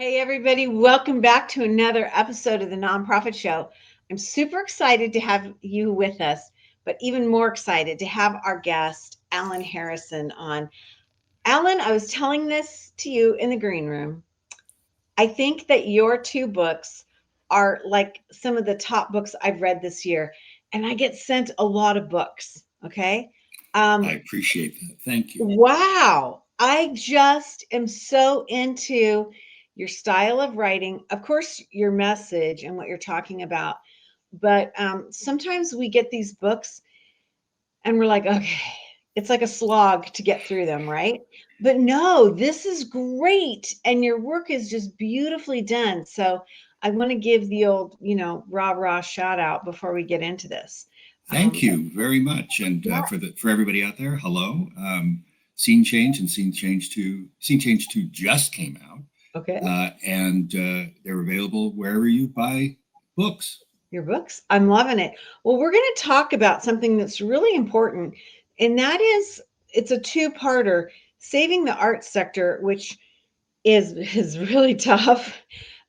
Hey, everybody, welcome back to another episode of the Nonprofit Show. I'm super excited to have you with us, but even more excited to have our guest, Alan Harrison, on. Alan, I was telling this to you in the green room. I think that your two books are like some of the top books I've read this year, and I get sent a lot of books, okay? I appreciate that. Thank you. Wow. I just am so into your style of writing. Of course, your message and what you're talking about. But sometimes we get these books and we're like, okay, it's like a slog to get through them, right? But no, this is great. And your work is just beautifully done. So I want to give the old, rah rah shout out before we get into this. Thank you very much. And Yeah. for everybody out there, hello. Scene Change and Scene Change 2 just came out. Okay. And they're available wherever you buy books. Your books. I'm loving it. Well, we're going to talk about something that's really important, and that is it's a two-parter, saving the arts sector, which is really tough.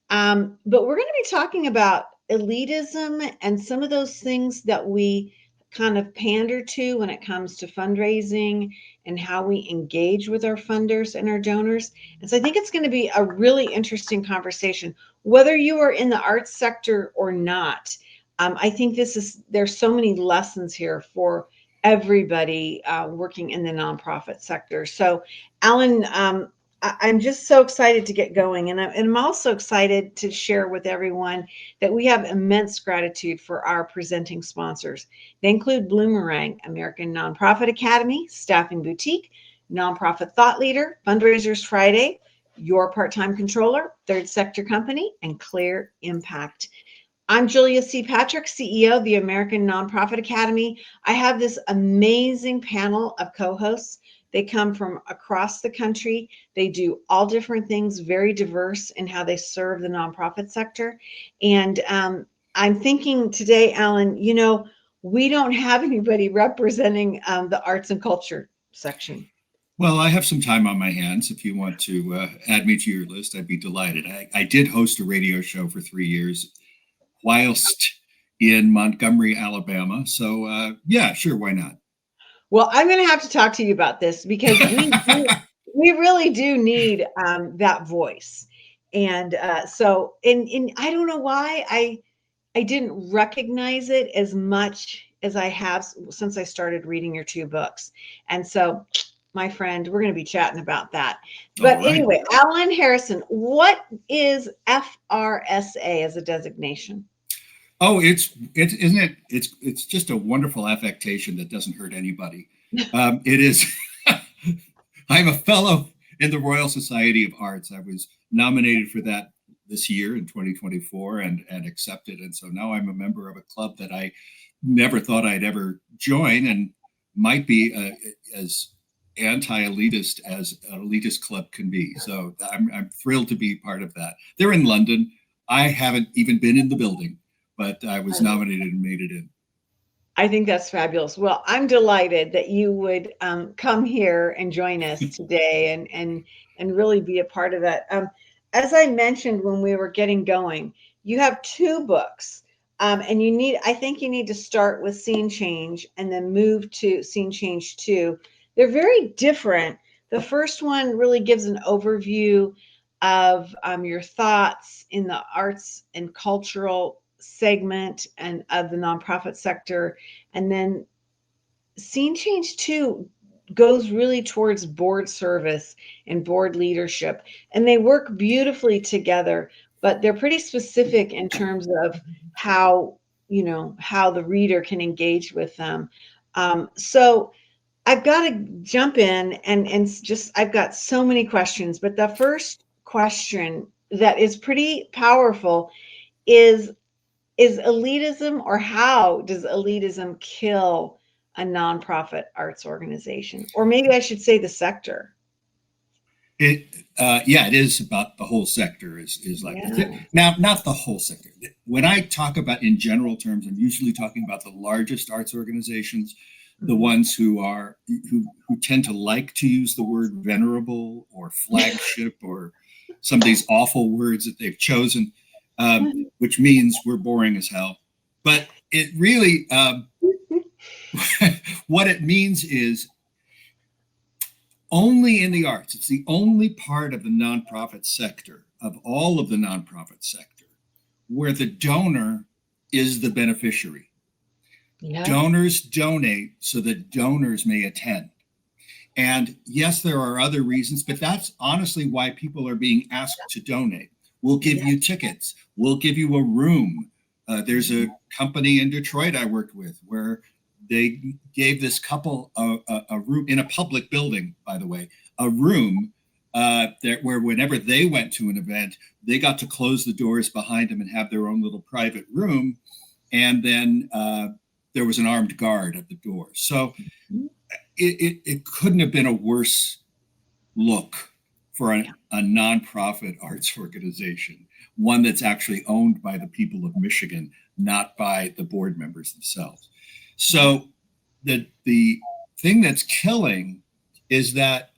But we're going to be talking about elitism and some of those things that we kind of pander to when it comes to fundraising and how we engage with our funders and our donors. And so I think it's going to be a really interesting conversation, whether you are in the arts sector or not. I think there's so many lessons here for everybody working in the nonprofit sector. So, Alan, I'm just so excited to get going. And I'm also excited to share with everyone that we have immense gratitude for our presenting sponsors. They include Bloomerang, American Nonprofit Academy, Staffing Boutique, Nonprofit Thought Leader, Fundraisers Friday, Your Part-Time Controller, Third Sector Company, and Clear Impact. I'm Julia C. Patrick, CEO of the American Nonprofit Academy. I have this amazing panel of co-hosts. They come from across the country. They do all different things, very diverse in how they serve the nonprofit sector. And I'm thinking today, Alan, we don't have anybody representing the arts and culture section. Well, I have some time on my hands. If you want to add me to your list, I'd be delighted. I did host a radio show for 3 years whilst in Montgomery, Alabama. So yeah, sure, why not? Well, I'm going to have to talk to you about this because we really do need that voice. And so I don't know why I didn't recognize it as much as I have since I started reading your two books. And so, my friend, we're going to be chatting about that. But anyway, Alan Harrison, what is FRSA as a designation? Oh, isn't it? It's just a wonderful affectation that doesn't hurt anybody. It is. I'm a fellow in the Royal Society of Arts. I was nominated for that this year in 2024 and accepted. And so now I'm a member of a club that I never thought I'd ever join and might be as anti-elitist as an elitist club can be. So I'm thrilled to be part of that. They're in London. I haven't even been in the building, but I was nominated and made it in. I think that's fabulous. Well, I'm delighted that you would come here and join us today and really be a part of that. As I mentioned when we were getting going, you have two books, and I think you need to start with Scene Change and then move to Scene Change 2. They're very different. The first one really gives an overview of your thoughts in the arts and cultural segment and of the nonprofit sector. And then Scene Change 2 goes really towards board service and board leadership. And they work beautifully together, but they're pretty specific in terms of how the reader can engage with them. So I've got to jump in and just, I've got so many questions, but the first question that is pretty powerful is elitism, or how does elitism kill a nonprofit arts organization? Or maybe I should say the sector. It is about the whole sector is like now, not the whole sector. When I talk about in general terms, I'm usually talking about the largest arts organizations, the ones who tend to like to use the word venerable or flagship or some of these awful words that they've chosen, which means we're boring as hell. But it really, what it means is only in the arts, it's the only part of the nonprofit sector, of all of the nonprofit sector, where the donor is the beneficiary. Yeah. Donors donate so that donors may attend. And yes, there are other reasons, but that's honestly why people are being asked to donate. We'll give you tickets. We'll give you a room. There's a company in Detroit I worked with where they gave this couple a room in a public building, by the way, a room where whenever they went to an event, they got to close the doors behind them and have their own little private room. And then there was an armed guard at the door. So it couldn't have been a worse look for a nonprofit arts organization, one that's actually owned by the people of Michigan, not by the board members themselves. So the thing that's killing is that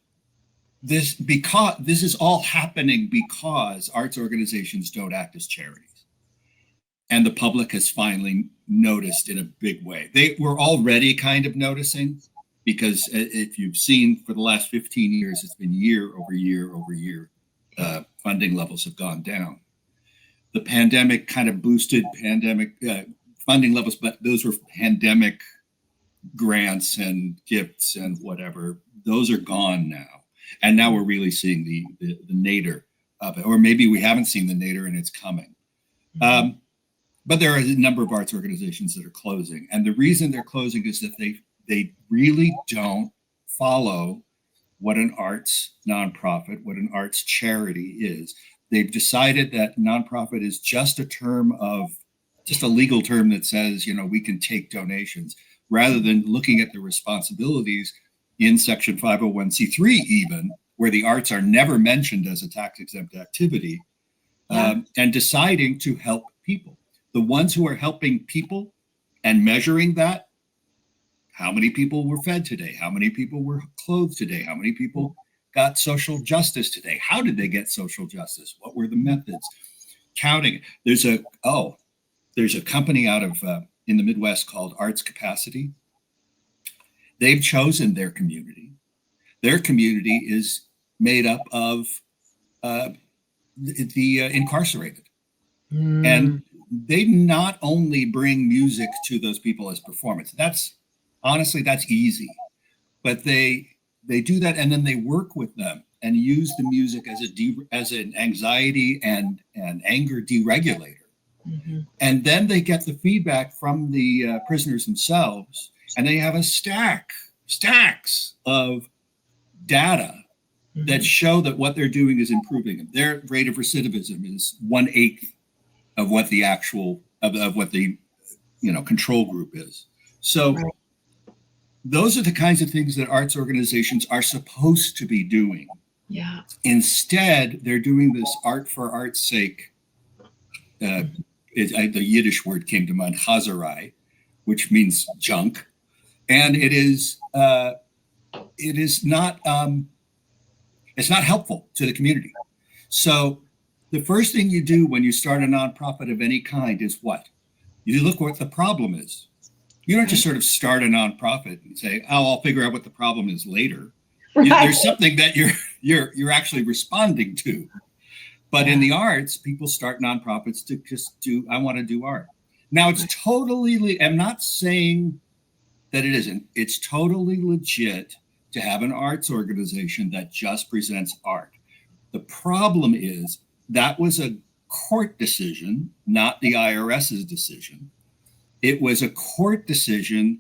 this is all happening because arts organizations don't act as charities. And the public has finally noticed in a big way. They were already kind of noticing, because if you've seen for the last 15 years, it's been year over year over year, funding levels have gone down. The pandemic kind of boosted funding levels, but those were pandemic grants and gifts and whatever. Those are gone now. And now we're really seeing the nadir of it. Or maybe we haven't seen the nadir and it's coming. But there are a number of arts organizations that are closing. And the reason they're closing is that they really don't follow what an arts nonprofit, what an arts charity is. They've decided that nonprofit is just a legal term that says, we can take donations, rather than looking at the responsibilities in Section 501c3 even, where the arts are never mentioned as a tax-exempt activity, and deciding to help people. The ones who are helping people and measuring that, how many people were fed today? How many people were clothed today? How many people got social justice today? How did they get social justice? What were the methods? Counting. There's a company out of in the Midwest called Arts Capacity. They've chosen their community. Their community is made up of the incarcerated. And they not only bring music to those people as performance. That's easy. But they do that, and then they work with them and use the music as an anxiety and anger deregulator. And then they get the feedback from the prisoners themselves, and they have stacks of data that show that what they're doing is improving. Their rate of recidivism is 1/8 of what the actual of what the control group is. So those are the kinds of things that arts organizations are supposed to be doing. Yeah. Instead, they're doing this art for art's sake. The Yiddish word came to mind, chazarai, which means junk, and it is not helpful to the community. So the first thing you do when you start a nonprofit of any kind is what? You look what the problem is. You don't just sort of start a nonprofit and say, "Oh, I'll figure out what the problem is later." There's something that you're actually responding to. But in the arts, people start nonprofits to just I want to do art. Now it's totally, I'm not saying that it isn't. It's totally legit to have an arts organization that just presents art. The problem is that was a court decision, not the IRS's decision. It was a court decision,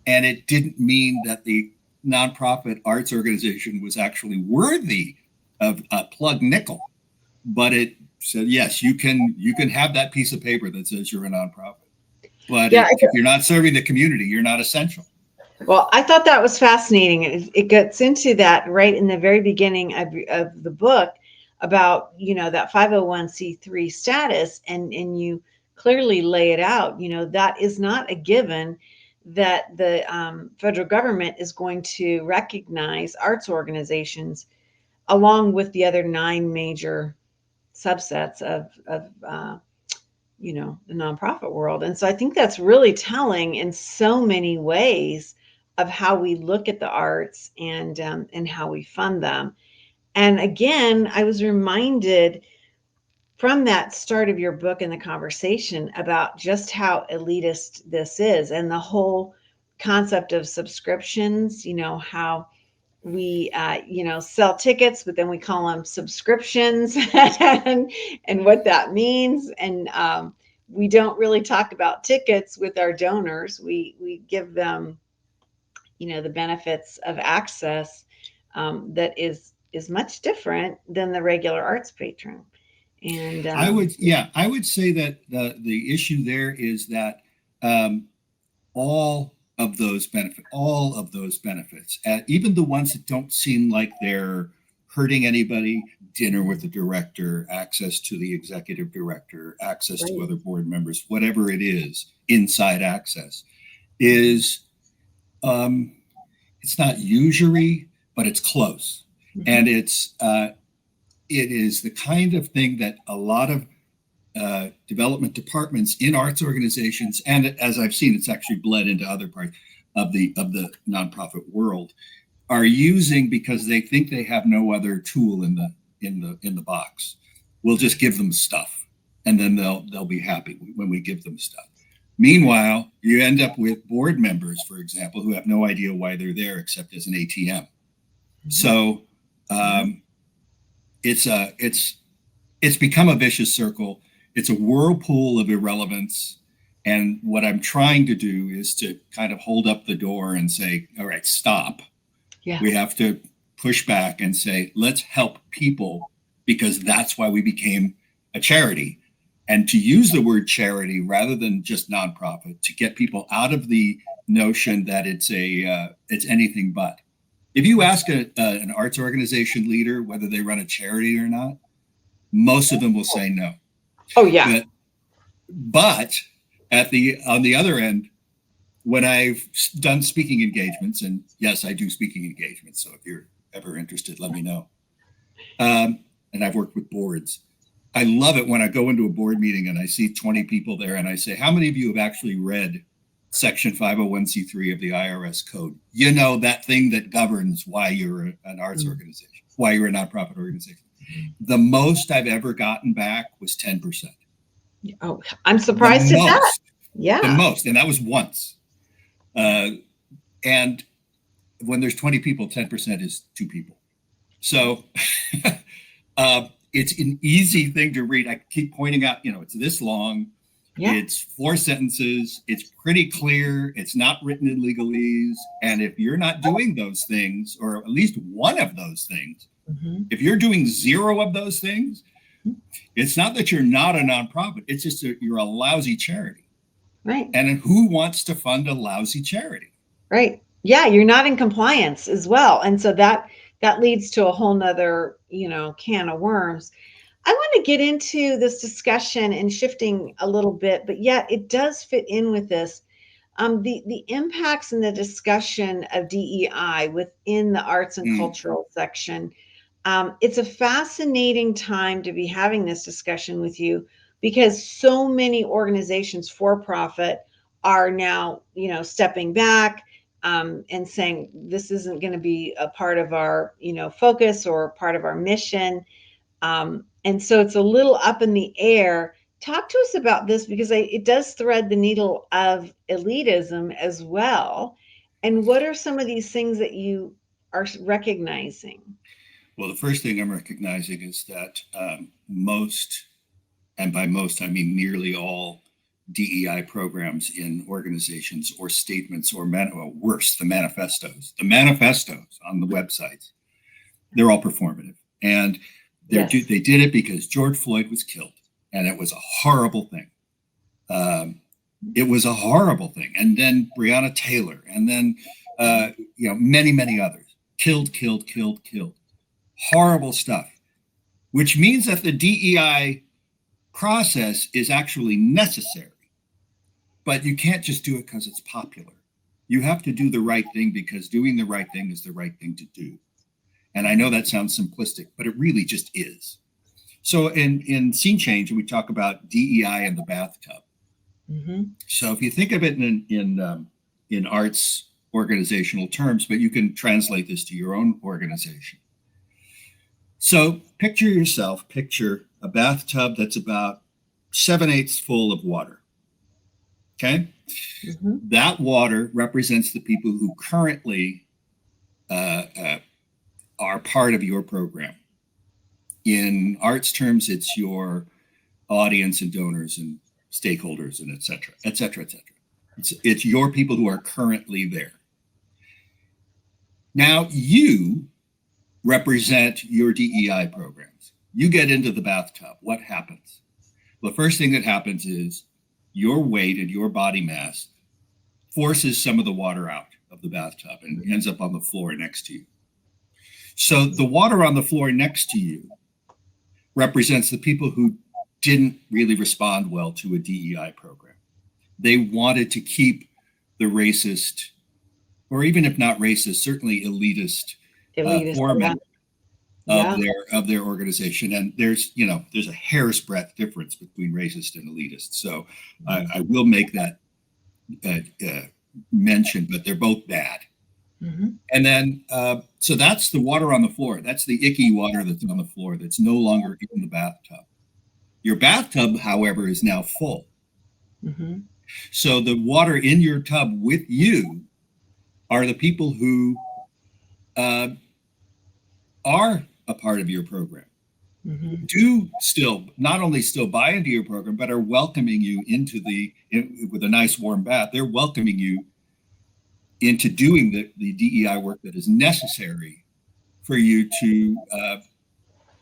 and it didn't mean that the nonprofit arts organization was actually worthy of a plug nickel. But it said, yes, you can have that piece of paper that says you're a nonprofit. But if you're not serving the community, you're not essential. Well, I thought that was fascinating. It gets into that right in the very beginning of the book about, that 501c3 status, and you clearly lay it out. That is not a given that the federal government is going to recognize arts organizations along with the other 9 major subsets of the nonprofit world. And so I think that's really telling in so many ways of how we look at the arts and how we fund them. And again, I was reminded from that start of your book and the conversation about just how elitist this is, and the whole concept of subscriptions, how we sell tickets, but then we call them subscriptions and what that means. And we don't really talk about tickets with our donors. We give them the benefits of access that is much different than the regular arts patron. And I would say that the issue there is that all of those benefits, even the ones that don't seem like they're hurting anybody, dinner with the director, access to the executive director, access to other board members, whatever it is, inside access, is it's not usury, but it's close. Mm-hmm. And it is the kind of thing that a lot of development departments in arts organizations, and as I've seen, it's actually bled into other parts of the nonprofit world, are using because they think they have no other tool in the box. We'll just give them stuff, and then they'll be happy when we give them stuff. Meanwhile, you end up with board members, for example, who have no idea why they're there except as an ATM. Mm-hmm. So it's become a vicious circle. It's a whirlpool of irrelevance. And what I'm trying to do is to kind of hold up the door and say, all right, stop. Yeah. We have to push back and say, let's help people, because that's why we became a charity. And to use the word charity rather than just nonprofit, to get people out of the notion that it's anything but. If you ask an arts organization leader whether they run a charity or not, most of them will say no. Oh yeah. But on the other end, when I've done speaking engagements, and yes, I do speaking engagements, so if you're ever interested, let me know. And I've worked with boards. I love it when I go into a board meeting and I see 20 people there and I say, how many of you have actually read Section 501c3 of the IRS code? That thing that governs why you're an arts organization, why you're a nonprofit organization. The most I've ever gotten back was 10%. Oh, I'm surprised at that. Yeah. The most. And that was once. And when there's 20 people, 10% is 2 people. So it's an easy thing to read. I keep pointing out, it's this long. Yeah. It's 4 sentences. It's pretty clear. It's not written in legalese. And if you're not doing those things, or at least one of those things, mm-hmm. if you're doing 0 of those things, it's not that you're not a nonprofit. It's just that you're a lousy charity. Right. And who wants to fund a lousy charity? Right. Yeah, you're not in compliance as well. And so that leads to a whole nother, can of worms. I want to get into this discussion and shifting a little bit, but yet it does fit in with this. The impacts and the discussion of DEI within the arts and cultural section. It's a fascinating time to be having this discussion with you, because so many organizations for profit are now, stepping back and saying this isn't going to be a part of our, focus or part of our mission. And so it's a little up in the air. Talk to us about this, because it does thread the needle of elitism as well. And what are some of these things that you are recognizing? Well, the first thing I'm recognizing is that most, and by most, I mean nearly all, DEI programs in organizations or statements or worse, the manifestos on the websites, they're all performative. And they did it because George Floyd was killed, and it was a horrible thing. It was a horrible thing. And then Breonna Taylor, and then many, many others killed. Horrible stuff, which means that the DEI process is actually necessary. But you can't just do it because it's popular. You have to do the right thing because doing the right thing is the right thing to do. And I know that sounds simplistic, but it really just is. So in scene change, we talk about DEI in the bathtub. Mm-hmm. So if you think of it in arts organizational terms, but you can translate this to your own organization. So picture a bathtub that's about 7/8 full of water. Okay. Mm-hmm. That water represents the people who currently are part of your program. In arts terms, it's your audience and donors and stakeholders and et cetera, et cetera, et cetera. It's your people who are currently there. Now you represent your DEI programs. You get into the bathtub. What happens? Well, the first thing that happens is your weight and your body mass forces some of the water out of the bathtub and ends up on the floor next to you. So the water on the floor next to you represents the people who didn't really respond well to a DEI program. They wanted to keep the racist, or even if not racist, certainly elitist format of their organization. And there's a hair's breadth difference between racist and elitist. So I will make that mention, but they're both bad. Mm-hmm. And then, so that's the water on the floor. That's the icky water that's on the floor that's no longer in the bathtub. Your bathtub, however, is now full. Mm-hmm. So the water in your tub with you are the people who are a part of your program. Mm-hmm. Do still not only still buy into your program, but are welcoming you with a nice warm bath. They're welcoming you into doing the DEI work that is necessary for you to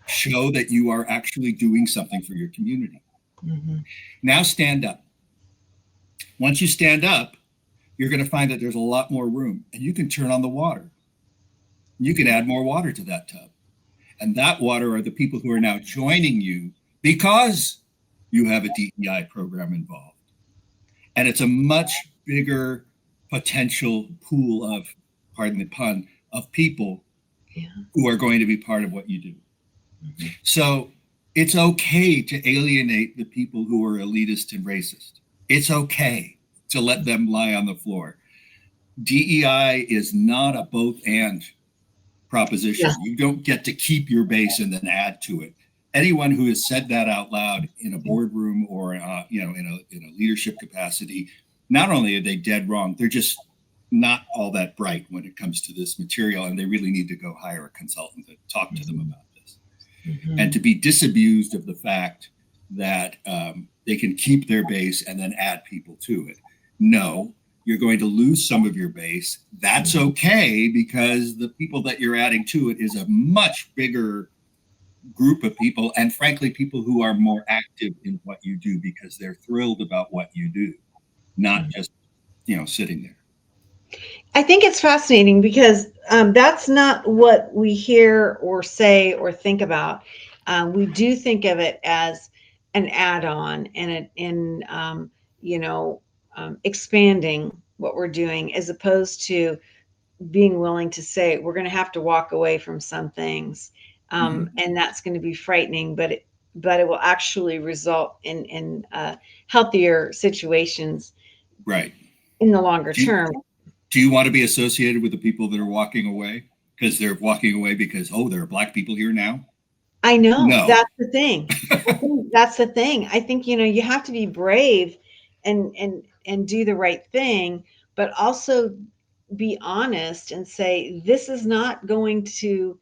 show that you are actually doing something for your community. Mm-hmm. Now stand up. Once you stand up, you're going to find that there's a lot more room, and you can turn on the water. You can add more water to that tub. And that water are the people who are now joining you because you have a DEI program involved. And it's a much bigger potential pool of, pardon the pun, of people who are going to be part of what you do. Mm-hmm. So it's okay to alienate the people who are elitist and racist. It's okay to let them lie on the floor. DEI is not a both and proposition. Yeah. You don't get to keep your base and then add to it. Anyone who has said that out loud in a boardroom or in a leadership capacity, not only are they dead wrong, they're just not all that bright when it comes to this material, and they really need to go hire a consultant to talk to them about this. Mm-hmm. And to be disabused of the fact that they can keep their base and then add people to it. No, you're going to lose some of your base. That's okay, because the people that you're adding to it is a much bigger group of people, and frankly, people who are more active in what you do because they're thrilled about what you do, not just, sitting there. I think it's fascinating because that's not what we hear or say or think about. We do think of it as an add-on and expanding what we're doing, as opposed to being willing to say we're going to have to walk away from some things, and that's going to be frightening, but it will actually result in healthier situations, right, in the longer term. Do you want to be associated with the people that are walking away because they're walking away because, there are Black people here now? I know. No. That's the thing. That's the thing. I think, you have to be brave and do the right thing, but also be honest and say, this is not going to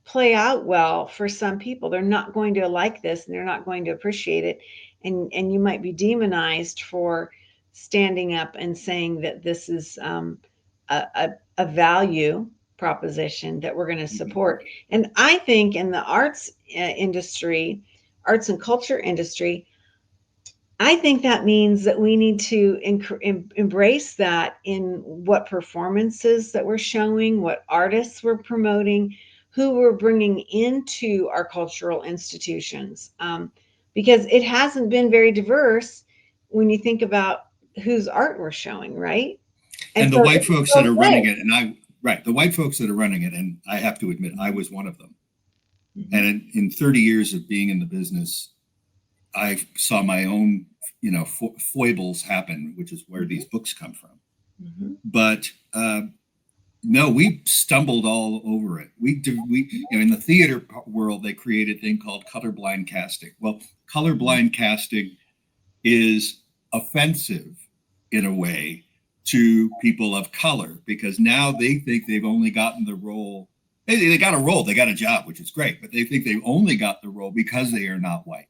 play out well for some people. They're not going to like this, and they're not going to appreciate it. And you might be demonized for standing up and saying that this is a value proposition that we're going to support. And I think in the arts industry, arts and culture industry, I think that means that we need to embrace that in what performances that we're showing, what artists we're promoting, who we're bringing into our cultural institutions, because it hasn't been very diverse when you think about whose art we're showing, right? And the white folks that are running it, the white folks that are running it, and I have to admit, I was one of them. And in 30 years of being in the business, I saw my own, foibles happen, which is where these books come from. But no, we stumbled all over it. In the theater world, they created a thing called colorblind casting. Well, colorblind casting is offensive in a way to people of color, because now they think they've only gotten the role. They got a role, they got a job, which is great, but they think they've only got the role because they are not white,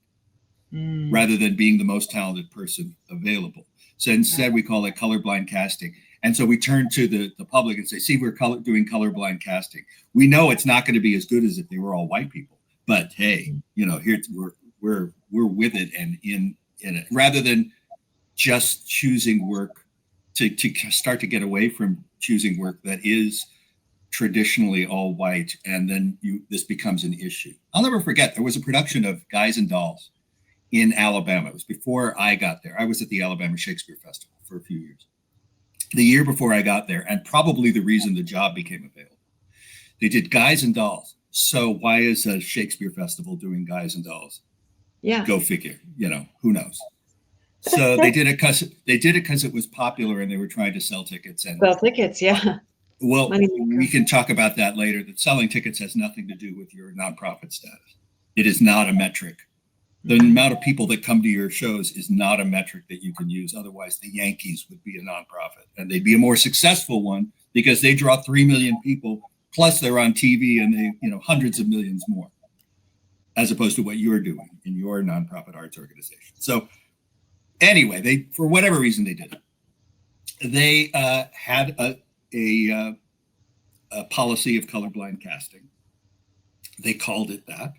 rather than being the most talented person available. So instead, we call it colorblind casting. And so we turn to the public and say, see, we're doing colorblind casting. We know it's not going to be as good as if they were all white people, but hey, here we're with it and in it, rather than just choosing work to start to get away from choosing work that is traditionally all white, and then this becomes an issue. I'll never forget, there was a production of Guys and Dolls in Alabama. It was before I got there. I was at the Alabama Shakespeare Festival for a few years. The year before I got there, and probably the reason the job became available. They did Guys and Dolls. So why is a Shakespeare Festival doing Guys and Dolls? Yeah. Go figure, who knows? So they did it because it was popular and they were trying to sell tickets. Yeah. Well, we can talk about that later. That selling tickets has nothing to do with your nonprofit status. It is not a metric. The amount of people that come to your shows is not a metric that you can use. Otherwise, the Yankees would be a nonprofit, and they'd be a more successful one because they draw 3 million people. Plus, they're on TV, and they, hundreds of millions more, as opposed to what you're doing in your nonprofit arts organization. So, anyway, for whatever reason they did it. They had a policy of colorblind casting. They called it that.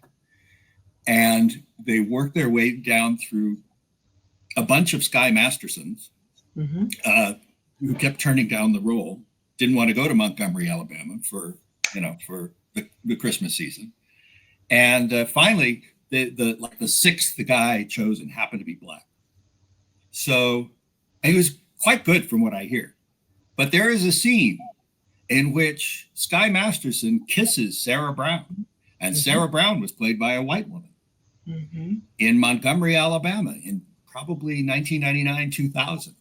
And they worked their way down through a bunch of Sky Mastersons who kept turning down the role, didn't want to go to Montgomery, Alabama for the Christmas season. And finally, the sixth guy chosen happened to be Black. So he was quite good from what I hear. But there is a scene in which Sky Masterson kisses Sarah Brown. And Sarah Brown was played by a white woman in Montgomery, Alabama, in probably 1999, 2000.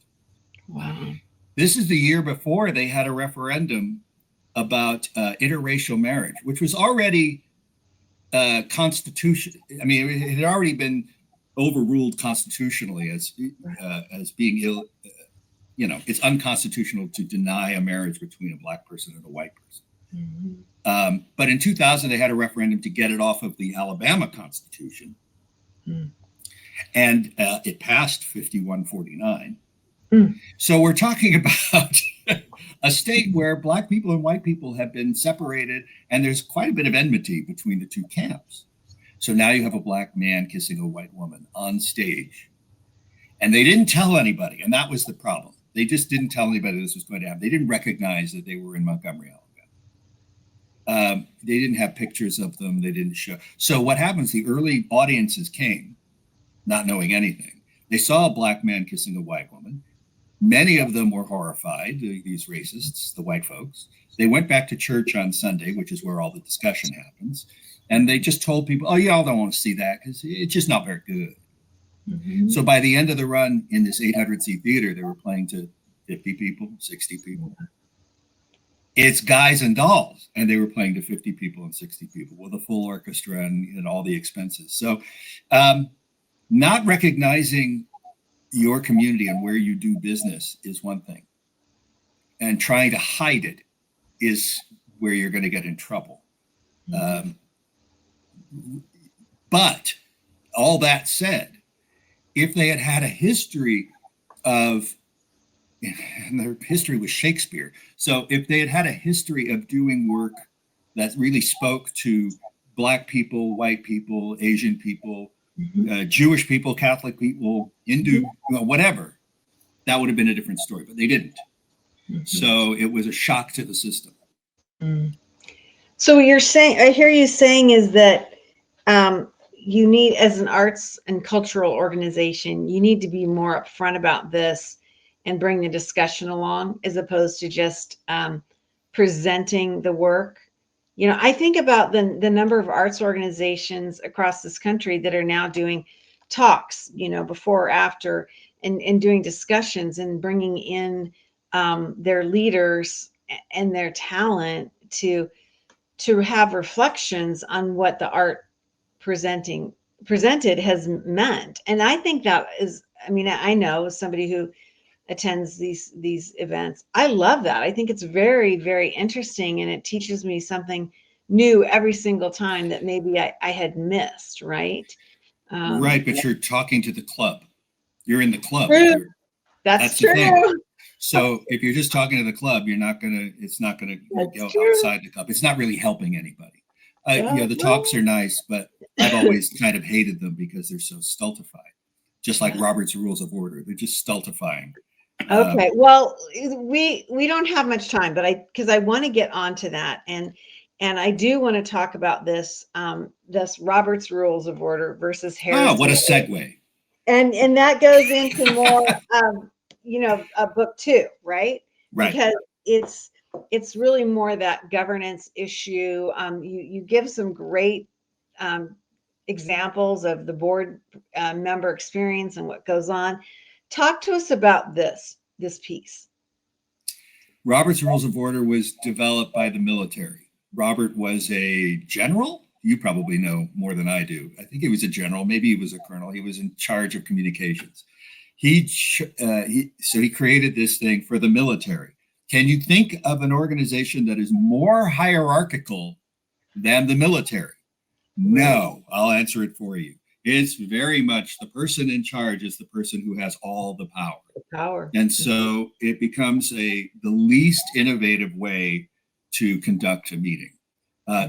Wow. This is the year before they had a referendum about interracial marriage, which was already constitution. I mean, it had already been overruled constitutionally as being it's unconstitutional to deny a marriage between a Black person and a white person. But in 2000, they had a referendum to get it off of the Alabama Constitution. And it passed 51-49. So we're talking about a state where Black people and white people have been separated, and there's quite a bit of enmity between the two camps. So now you have a Black man kissing a white woman on stage. And they didn't tell anybody, and that was the problem. They just didn't tell anybody this was going to happen. They didn't recognize that they were in Montgomery, Alabama. They didn't have pictures of them. They didn't show. So what happens, the early audiences came not knowing anything. They saw a Black man kissing a white woman. Many of them were horrified, these racists, the white folks. They went back to church on Sunday, which is where all the discussion happens. And they just told people, oh, y'all don't want to see that because it's just not very good. So by the end of the run in this 800-seat theater, they were playing to 50 people, 60 people. It's Guys and Dolls, and they were playing to 50 people and 60 people with a full orchestra and all the expenses. So not recognizing your community and where you do business is one thing. And trying to hide it is where you're going to get in trouble. But all that said, if they had had a history of, and their history was Shakespeare. So if they had had a history of doing work that really spoke to Black people, white people, Asian people, Jewish people, Catholic people, Hindu, whatever, that would have been a different story, but they didn't. So it was a shock to the system. So what you're saying, I hear you saying, is that you need, as an arts and cultural organization, you need to be more upfront about this and bring the discussion along, as opposed to just presenting the work. I think about the number of arts organizations across this country that are now doing talks, before or after, and doing discussions and bringing in their leaders and their talent to have reflections on what the art presented has meant. And I think that is, I know somebody who attends these events. I love that. I think it's very, very interesting, and it teaches me something new every single time that maybe I had missed, right? Right, but you're talking to the club. You're in the club. True. That's the true. thing. So if you're just talking to the club, it's not gonna go true. outside the club. It's not really helping anybody. The talks are nice, but I've always kind of hated them because they're so stultified. Just like Robert's Rules of Order, they're just stultifying. Okay, well, we don't have much time, but because I want to get onto that, and I do want to talk about this Robert's Rules of Order versus Harris. Oh, what a segue! And that goes into more book 2, right? Right. Because it's really more that governance issue. You give some great examples of the board member experience and what goes on. Talk to us about this piece. Robert's Rules of Order was developed by the military. Robert was a general. You probably know more than I do. I think he was a general. Maybe he was a colonel. He was in charge of communications. So he created this thing for the military. Can you think of an organization that is more hierarchical than the military? No, I'll answer it for you. It's very much the person in charge is the person who has all the power. And so it becomes the least innovative way to conduct a meeting.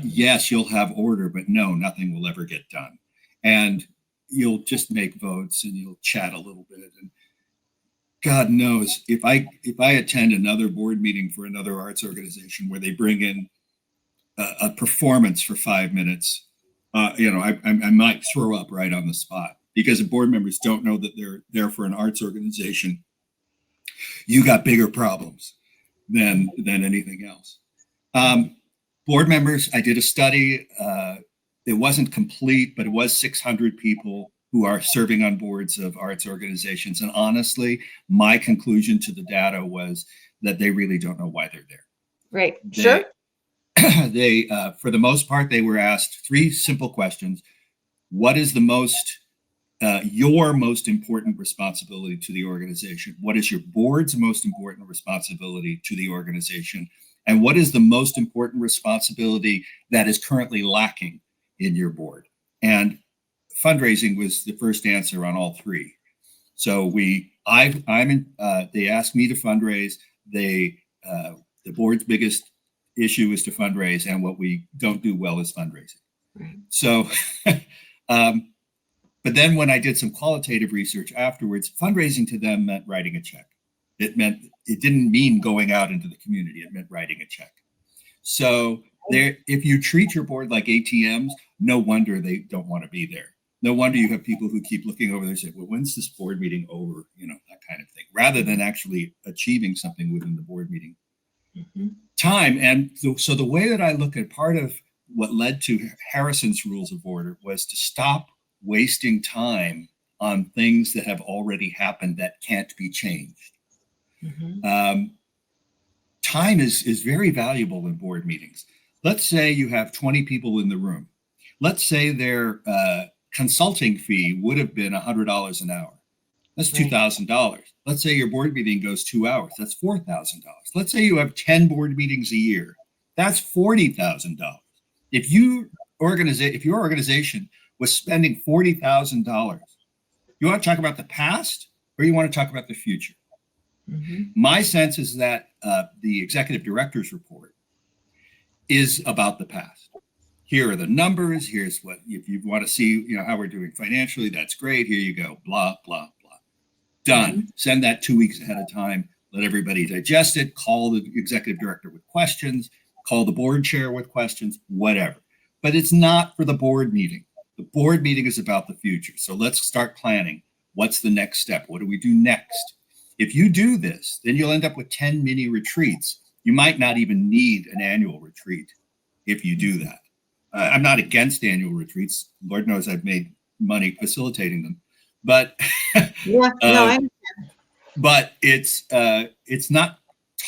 Yes, you'll have order, but no, nothing will ever get done. And you'll just make votes and you'll chat a little bit. And God knows if I attend another board meeting for another arts organization where they bring in a performance for 5 minutes, I might throw up right on the spot because the board members don't know that they're there for an arts organization. You got bigger problems than anything else. Board members, I did a study. It wasn't complete, but it was 600 people who are serving on boards of arts organizations. And honestly, my conclusion to the data was that they really don't know why they're there. Right. Sure. They, for the most part, they were asked 3 simple questions. What is your most important responsibility to the organization? What is your board's most important responsibility to the organization? And what is the most important responsibility that is currently lacking in your board? And fundraising was the first answer on all 3. So they asked me to fundraise. The board's biggest issue is to fundraise, and what we don't do well is fundraising. Right. So, but then when I did some qualitative research afterwards, fundraising to them meant writing a check. It didn't mean going out into the community. It meant writing a check. So if you treat your board like ATMs, no wonder they don't want to be there. No wonder you have people who keep looking over there and say, well, when's this board meeting over? That kind of thing, rather than actually achieving something within the board meeting time. And so the way that I look at part of what led to Harrison's Rules of Order was to stop wasting time on things that have already happened that can't be changed. Time is very valuable in board meetings. Let's say you have 20 people in the room. Let's say their consulting fee would have been $100 an hour. That's $2,000. Let's say your board meeting goes 2 hours. That's $4,000. Let's say you have 10 board meetings a year. That's $40,000. If your organization was spending $40,000, you want to talk about the past or you want to talk about the future? My sense is that the executive director's report is about the past. Here are the numbers. Here's what, if you want to see, how we're doing financially, that's great. Here you go. Blah, blah, blah. Done. Send that 2 weeks ahead of time. Let everybody digest it. Call the executive director with questions. Call the board chair with questions, whatever. But it's not for the board meeting. The board meeting is about the future. So let's start planning. What's the next step? What do we do next? If you do this, then you'll end up with 10 mini retreats. You might not even need an annual retreat. if you do that. I'm not against annual retreats. Lord knows I've made money facilitating them, but Yeah, no, but it's not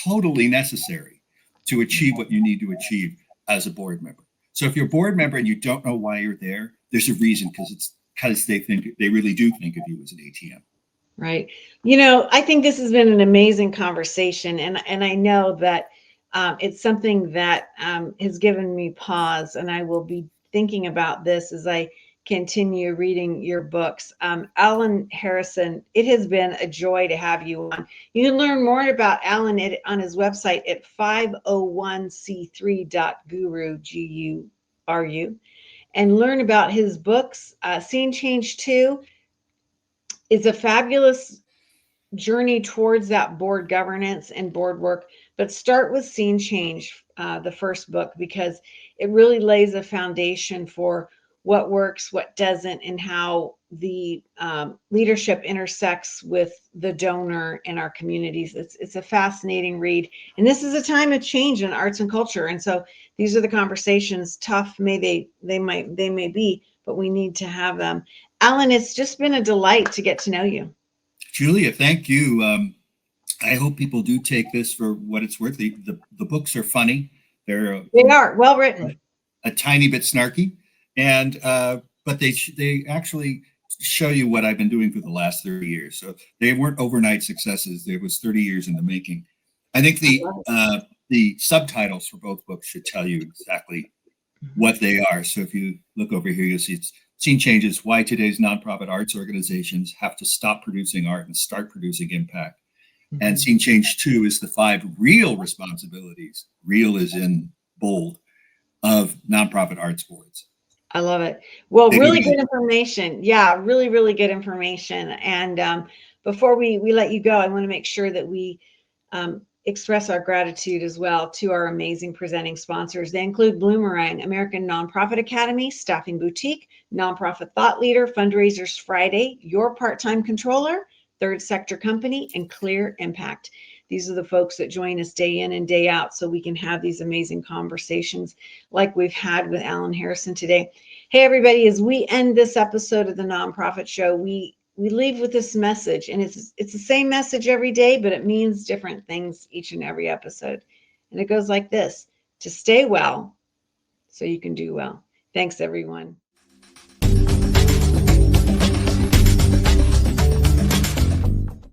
totally necessary to achieve what you need to achieve as a board member. So if you're a board member and you don't know why you're there, there's a reason, because they really do think of you as an ATM. right. I think this has been an amazing conversation, and I know that it's something that has given me pause, and I will be thinking about this as I continue reading your books. Alan Harrison, it has been a joy to have you on. You can learn more about Alan on his website at 501c3.guru, Guru, and learn about his books. Scene Change 2 is a fabulous journey towards that board governance and board work, but start with Scene Change, the first book, because it really lays a foundation for what works, what doesn't, and how the leadership intersects with the donor in our communities. It's a fascinating read, and this is a time of change in arts and culture, and so these are the conversations. Tough they may be, but we need to have them. Alan, it's just been a delight to get to know you. Julia, thank you. I hope people do take this for what it's worth. The books are funny. They are well written. A tiny bit snarky, and but they actually show you what I've been doing for the last 30 years. So they weren't overnight successes. It was 30 years in the making. I think the subtitles for both books should tell you exactly what they are. So if you look over here, you'll see it's Scene Changes: Why Today's Nonprofit Arts Organizations Have to Stop Producing Art and Start Producing Impact. Mm-hmm. And Scene Change 2 is the 5 real responsibilities, real is in bold, of nonprofit arts boards. I love it. Well, really good information. Yeah, really, really good information. And before we let you go, I want to make sure that we express our gratitude as well to our amazing presenting sponsors. They include Bloomerang, American Nonprofit Academy, Staffing Boutique, Nonprofit Thought Leader, Fundraisers Friday, Your Part-Time Controller, Third Sector Company, and Clear Impact. These are the folks that join us day in and day out so we can have these amazing conversations like we've had with Alan Harrison today. Hey, everybody, as we end this episode of the Nonprofit Show, we leave with this message, and it's the same message every day, but it means different things each and every episode. And it goes like this: to stay well so you can do well. Thanks, everyone.